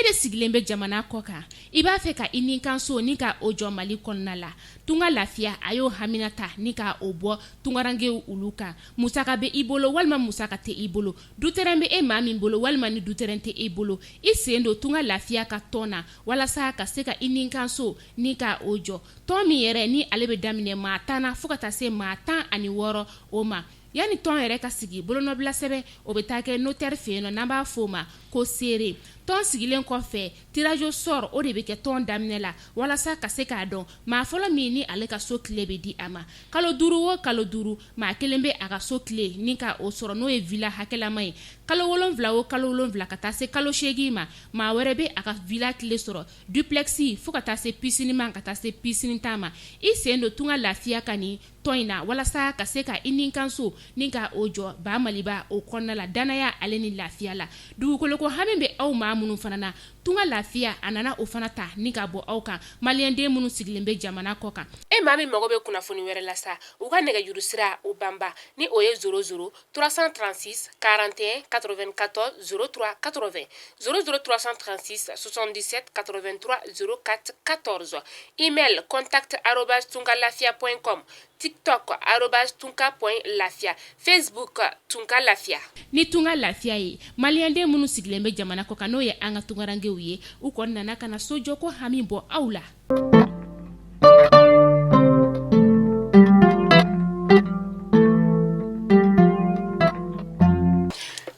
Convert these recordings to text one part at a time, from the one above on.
de sigilen bɛ jamana kɔ kan I b'a fɛ ka I nin kan so ni ka o jɔ Mali kɔnɔna la tunga lafiya a y'o haminata ni ka o bɔ tungarangew ulu kan musaka bɛ I bolo walima musaka tɛ I bolo dutɛrɛn bɛ e maa min bolo walima ni dutɛrɛn tɛ I bolo I sen don tunga lafiya ka tɔn na walasa ka se ka I nin kan so ni ka o jɔ tɔn min yɛrɛ ni ale bɛ daminɛ maa 10 na fo ka taa se maa 16 o ma yani tɔn yɛrɛ ka sigi bolonɔbila sɛbɛ o bɛ taa kɛ notaire fɛ yen n'an b'a fɔ ma ko seere tɔn sigilen kɔfɛ tirage au sort o de bɛ kɛ tɔn daminɛ la walasa ka se k'a dɔn maa fɔlɔ min ni ale ka so tile bɛ di a ma kalo 5 o kalo 5 maa kelen bɛ a ka so tile ni ka o sɔrɔ n'o ye villa hakɛlama ye kalo 7 o kalo 7 ka taa se kalo 8 ma maa wɛrɛ bɛ a ka villa tile sɔrɔ duplex fo ka taa se piscine ma ka taa se piscine ta ma I sen don tunga lafiya ka ni tɔn in na walasa ka se ka I nin kan so ni ka o jɔ ba maliba o kɔnɔna la danaya ale ni lafiya la dugukolo ko hami bɛ aw maa minnu fana na tunga lafiya a nana o fana ta ni ka bɔ aw kan maliyɛnden minnu sigilen bɛ jamana kɔ kan e maa min mago bɛ kunnafoni wɛrɛ la sa u ka nɛgɛjuru sira o banba ni o ye 00 336 41 94 03 80 00 336 77 83 04 14 email contact@tungalafia.com TikTok @tunka.lafia Facebook tunka lafia ni tunga lafiya ye maliyɛnden minnu sigilen bɛ jamana kɔ kan n'o ye an ka tungarangew ye u kɔni nana kana sojɔ ko hami bɔ aw la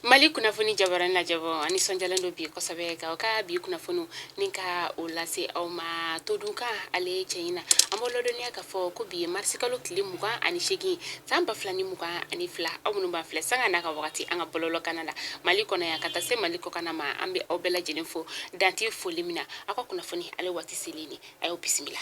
Mali kunnafoni jabaran la jabo ani sonjalen do bi kosɛbɛ ka ka bi kunnafoni ni ka o lase aw ma to dun kan ale cɛina an bolo dɔniya ka fɔ ko bi marsikalo tile 20 ani 8 san 2022 ani 2 aw minnu b'a filɛ sanga na ka wagati an ka bololo kana la Mali kɔnɔ ya ka taa se Mali kɔ kana ma an bɛ aw bɛɛ lajɛlen fo danti foli mina aw ka kunnafoni ale waati seleni ayo bisimila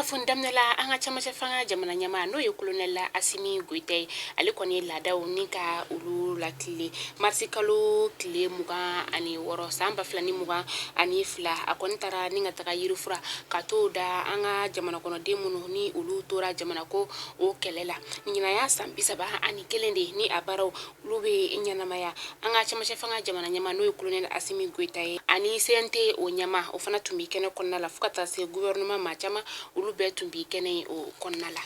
Fundamnela an ka camancɛ fanga jamana ɲɛmaa n'o ye colonel Asimi Goita ye ale kɔni ye laadaw ni ka olu lakile marsi kalo tile 26 san 2022 ani 2 a kɔni taara ni ka taga yirifura ka to da an ka jamana kɔnɔden minnu ni olu tora jamana ko o kɛlɛ la ɲinaya san 31 de ni a baaraw olu bɛ ɲɛnamaya an ka camancɛ fanga jamana ɲɛmaa n'o ye colonel Asimi Goita ye ani CNT o ɲɛmaa o fana tun bɛ kɛnɛ kɔnɔna la fo ka taa se gouvernement maa caman olu bɛɛ tun bɛ kɛnɛ o kɔnɔna la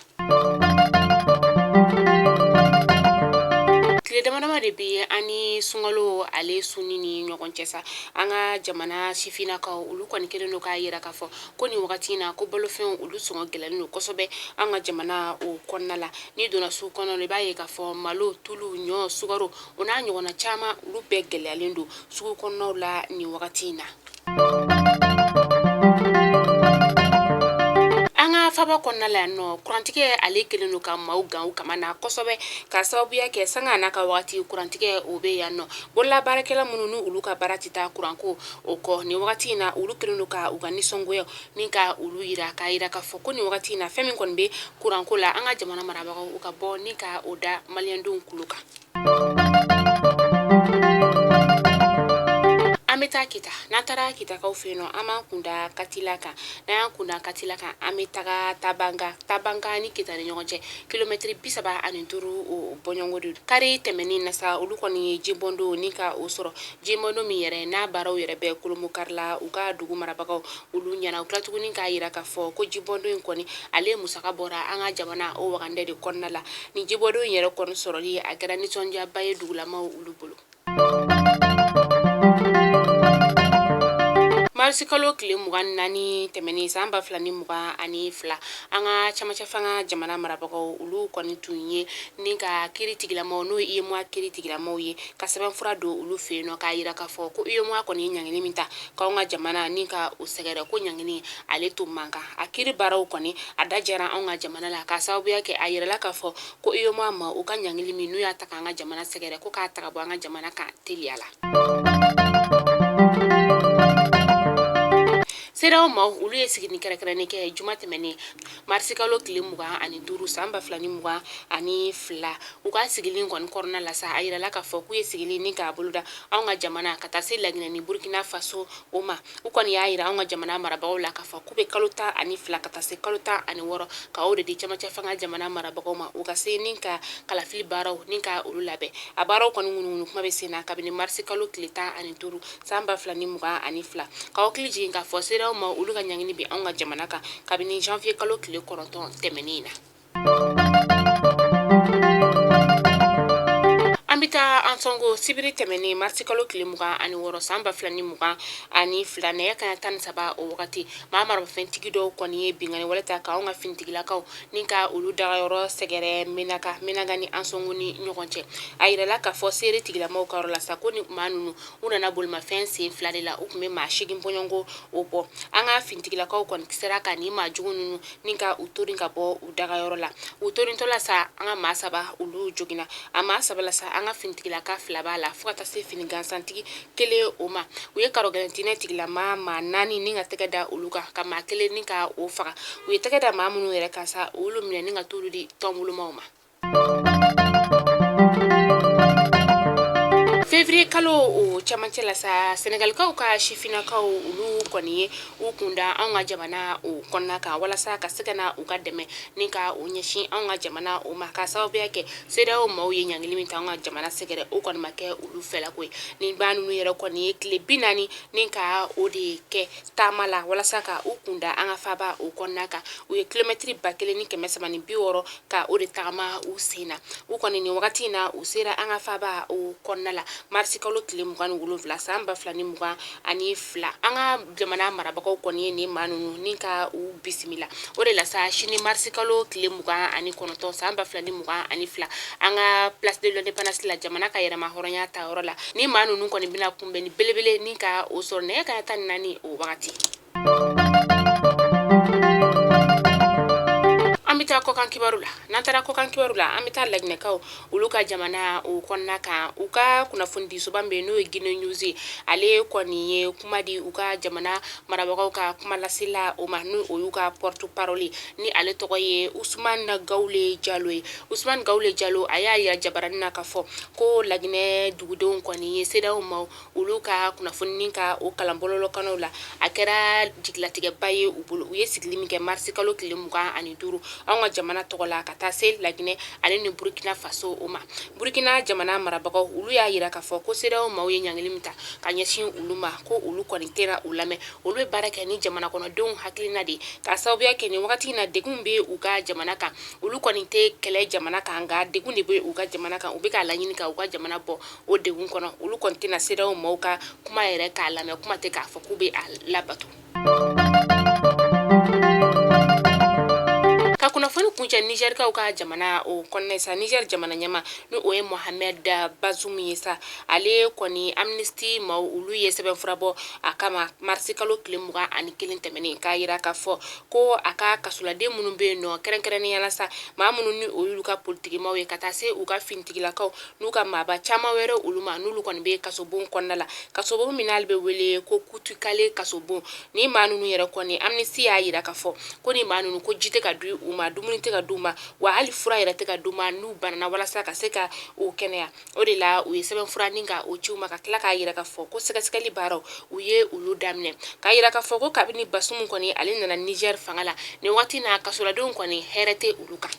tile damadama de bɛ ani sunkalo ale sunni ni ɲɔgɔn cɛ sa an ka jamana sifinnakaw olu kɔni kelen do k'a yira k'a fɔ ko nin wagati in na ko balofɛnw olu sɔngɔ gɛlɛnlen do kosɛbɛ an ka jamana o kɔnɔna la ni donna sugu kɔnɔ i b'a ye k'a fɔ malo tulu ɲɔ sugaro o n'a ɲɔgɔnna caman olu bɛɛ gɛlɛyalen do sugu kɔnɔnaw la nin wagati in na faba kɔnɔna la no kurantigɛ ale kelen do ka maaw gan u kama na kosɛbɛ ka sababuya kɛ sanga na ka wagati kurantigɛ o bɛ yan nɔ bolola baarakɛla minnu ni olu ka baara tɛ taa kuranko o kɔ ni wagati in na olu kelen do ka u ka nisɔngoya ni ka olu yira ka yira ka fɔ ko ni wagati in na fɛn min kɔni bɛ kuranko la an ka jamana marabagaw u ka bɔ ni ka o da maliyɛndenw kulo kan Ameta kita natara kita kau feno ama kunda katila kan na kunda katila kan ametaga tabanga ni kita ni ɲɔgɔn cɛ kilometri 35 o bɔɲɔngo kari tɛmɛni na sa olu kɔni jibondo ni ka o sɔrɔ jibondo min yɛrɛ n'a baaraw yɛrɛ bɛ kolomo karla u ka dugu marabagaw olu ɲana u tilatuguni k'a yira ka fɔ ko jibondo in kɔni ale musaka bɔra an ka jamana o wagande de kɔnɔna la ni jibondo in yɛrɛ kɔni sɔrɔli a kɛra nisɔndiyaba ye dugulamaw olu bolo marsi kalo tile 24 tɛmɛni san 2022 ani 2 an ka camancɛ fanga jamana marabagaw olu kɔni tun ye ni ka kiri tigilamaw n'o ye UEMOA kiri tigilamaw ye ka sɛbɛnfura do olu fɛ yen nɔ k'a yira k'a fɔ ko UEMOA kɔni ye ɲangini min ta k'anw ka jamana ni ka o sɛgɛrɛ ko ɲangini ale to man kan a kiri baaraw kɔni a dajara anw ka jamana la k'a sababuya kɛ a yirala k'a fɔ ko UEMOA ma u ka ɲangini min n'u y'a ta k'an ka jamana sɛgɛrɛ ko k'a ta ka bɔ an ka jamana kan teliya la sera ma ulu ye sigini kɛrɛkɛrɛnnen kɛ juma tɛmɛnen marisi kalo tile 25 san 2022 u ka sigilin kɔni kɔrɔna la sa a yirala k'a fɔ k'u ye sigili ni k'a boloda anw ka jamana ka taa se Laginɛ ni Burkina Faso o ma u kɔni y'a yira anw ka jamana marabagaw la k'a fɔ k'u bɛ kalo 12 ka taa se kalo 16 ka o de di cɛmancɛ fanga jamana marabagaw ma u ka se ni ka kalafili baaraw ni ka olu labɛn a baaraw kɔni ŋunuŋunu kuma bɛ sen na kabini marisi kalo tile 15 san 2022 ka hakili jigin k'a fɔ seraw ma olu ka ɲangini bɛ anw ka jamana kan kabini janvier kalo tile 9 tɛmɛnen na. An bɛ taa an sɔngo sibiri tɛmɛnen marisi kalo tile 26 san 2022 nɛgɛ kanɲɛ 13 o wagati maa marabafɛntigi dɔw kɔni ye bingani wale ta k'anw ka finitigilakaw ni ka olu dagayɔrɔ sɛgɛrɛ menaga ni an sɔngo ni ɲɔgɔn cɛ a yirala k'a fɔ seere tigilamaw ka yɔrɔ la sa ko ni maa ninnu u nana bolimafɛn sen 2 de la u tun bɛ maa 8 bɔɲɔngo o bɔ an ka finitigilakaw kɔni sera ka ni maa jugu ninnu ni ka u torin ka bɔ u dagayɔrɔ la u torintɔla sa an ka maa 3 olu joginna a maa 3 la sa an ka finitigilaka 2 b'a la fo ka taa se fini gansantigi 1 o ma u ye karɔgɛlɛntinɛ tigilama maa 4 ni ka tɛgɛ da olu kan ka maa 1 ni ka o faga u ye tɛgɛ da maa minnu yɛrɛ kan sa olu minɛ ni ka t'olu di tɔnbolomaw ma. Février kalo o cɛmancɛ la sa Sénégalikaw ka sifinakaw olu kɔni ye u kunda anw ka jamana o kɔnɔna kan walasa ka se ka na u ka dɛmɛ ni ka o ɲɛsin anw ka jamana o ma ka sababuya kɛ CEDEAO maaw ye ɲangili min ta anw ka jamana sɛgɛrɛ o kɔni ma kɛ olu fɛla ko ye ni baa ninnu yɛrɛ kɔni ye tile 40 ni ka o de kɛ taama la walasa ka u kunda an ka faaba o kɔnɔna kan u ye kilomɛtiri 1360 ka o de tagama u sen na u kɔni ni wagati na u sera an ka faaba o kɔnɔna la marisi kalo tile 27 san 2022 an ka jamana marabagaw kɔni ye ni maa ninnu ni ka u bisimila o de la sa sini marisi kalo tile 29 san 2022 an ka place de l'indépendance la jamana ka yɛrɛma hɔrɔnya ta yɔrɔ la ni maa ninnu kɔni bɛna kunbɛn ni belebele ni ka o sɔrɔ nɛgɛ kanɲɛ 14 o wagati. An bɛ taa kɔkan kibaru la n'an taara kɔkan kibaru la an bɛ taa Laginɛkaw olu ka jamana o kɔnɔna kan u ka kunnafoni di soba min n'o ye Guinée News ale kɔni ye kuma di u ka jamana marabagaw ka kuma lasela o ma n'o y'u ka porte parole ni ale tɔgɔ ye Ousmane Gawule Diallo ye Ousmane Gawule Diallo a y'a yira jabaranin na k'a fɔ ko Laginɛ dugudenw kɔni ye CEDEAO ma olu ka kunnafoni ka o kalan bɔlɔlɔkannaw la a kɛra jigilatigɛba ye u bolo u ye sigili min kɛ marisi kalo tile 25 anw ka jamana tɔgɔ la ka taa se Laginɛ ale ni Burkina Faso o ma Burkina jamana marabagaw olu y'a yira k'a fɔ ko CEDEAO maaw ye ɲangili min ta ka ɲɛsin olu ma ko olu kɔni tɛna u lamɛn olu bɛ baara kɛ ni jamana kɔnɔdenw hakilina de ka sababuya kɛ ni wagati in na degun bɛ u ka jamana kan olu kɔni tɛ kɛlɛ jamana kan nka degun de bɛ u ka jamana kan u bɛ k'a laɲini ka u ka jamana bɔ o degun kɔnɔ olu kɔni tɛna CEDEAO maaw ka kuma yɛrɛ k'a lamɛn kuma tɛ k'a fɔ k'u bɛ a labato. Ka kunnafoni kuncɛ Nigerikaw ka jamana o kɔnɔna sa Niger jamana ɲɛma ni o ye Mohamed Bazoum ye sa ale kɔni Amnesty maaw olu ye sɛbɛnfura bɔ a kama marisi kalo tile 21 tɛmɛnen k'a yira k'a fɔ ko a ka kasoladen minnu bɛ yen nɔ kɛrɛnkɛrɛnnenya la sa maa minnu ni olu ka politikimaw ye ka taa se u ka finitigilakaw n'u ka maaba caman wɛrɛ olu ma n'olu kɔni bɛ kasobon kɔnɔna la kasobon min n'ale bɛ wele ko Kutukale kasobon ni maa ninnu yɛrɛ kɔni Amnesty y'a yira k'a fɔ ko ni maa ninnu ko ji tɛ ka du u ma dumuni tɛ ka d'u ma wa hali fura yɛrɛ tɛ ka d'u ma n'u banana walasa ka se ka o kɛnɛya o de la u ye sɛbɛnfura ni ka o ciw ma ka tila k'a yira k'a fɔ ko sɛgɛsɛgɛli baaraw u ye olu daminɛ k'a yira k'a fɔ ko kabini Bazoum kɔni ale nana Niger fanga la nin wagati na kasoladenw kɔni hɛrɛ tɛ olu kan.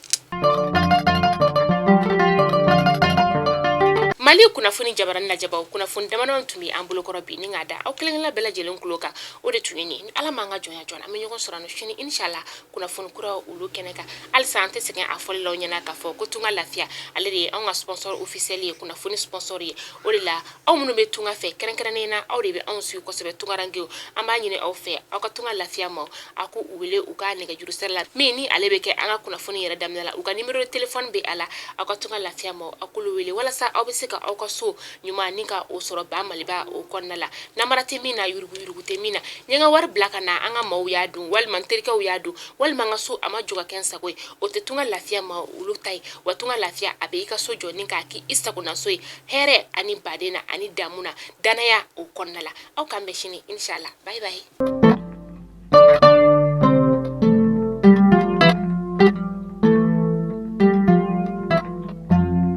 Mali kunnafoni jabaranin lajɛbaw kunnafoni damadɔ tun bɛ an bolokɔrɔ bi ni k'a da aw kelen-kelenna bɛɛ lajɛlen tulo kan o de tun ye nin ni Ala m'an ka jɔnya jɔn an bɛ ɲɔgɔn sɔrɔ sini inshallah kunnafoni kura olu kɛnɛ kan halisa an tɛ sɛgɛn a fɔli la aw ɲɛna k'a fɔ ko Tunga Lafiya ale de ye anw ka sponsor officiel ye kunnafoni sponsor ye o de la aw minnu bɛ Tunga fɛ kɛrɛnkɛrɛnnen na aw de bɛ anw suit kosɛbɛ tungarankew an b'a ɲini aw fɛ aw ka Tunga Lafiya ma a ko u wele u ka nɛgɛjuru sira la min ni ale bɛ kɛ an ka kunnafoni yɛrɛ daminɛ la u ka numéro de téléphone bɛ a la aw ka Tunga Lafiya ma aw k'olu wele walasa aw bɛ se ka aw ka so ɲuman ni ka o sɔrɔ ba Maliba o kɔnɔna la namara tɛ min na yurugu tɛ min na n ka wari bila ka na an ka maaw y'a dun walima n terikɛw y'a dun walima n ka so a ma jɔ ka kɛ n sago ye o tɛ Tunga Lafiya ma olu ta ye wa Tunga Lafiya a bɛ i ka so jɔ ni k'a k'i sagona so ye hɛrɛ ani baden na ani damu na danaya o kɔnɔna la aw k'an bɛn sini inshallah bye bye.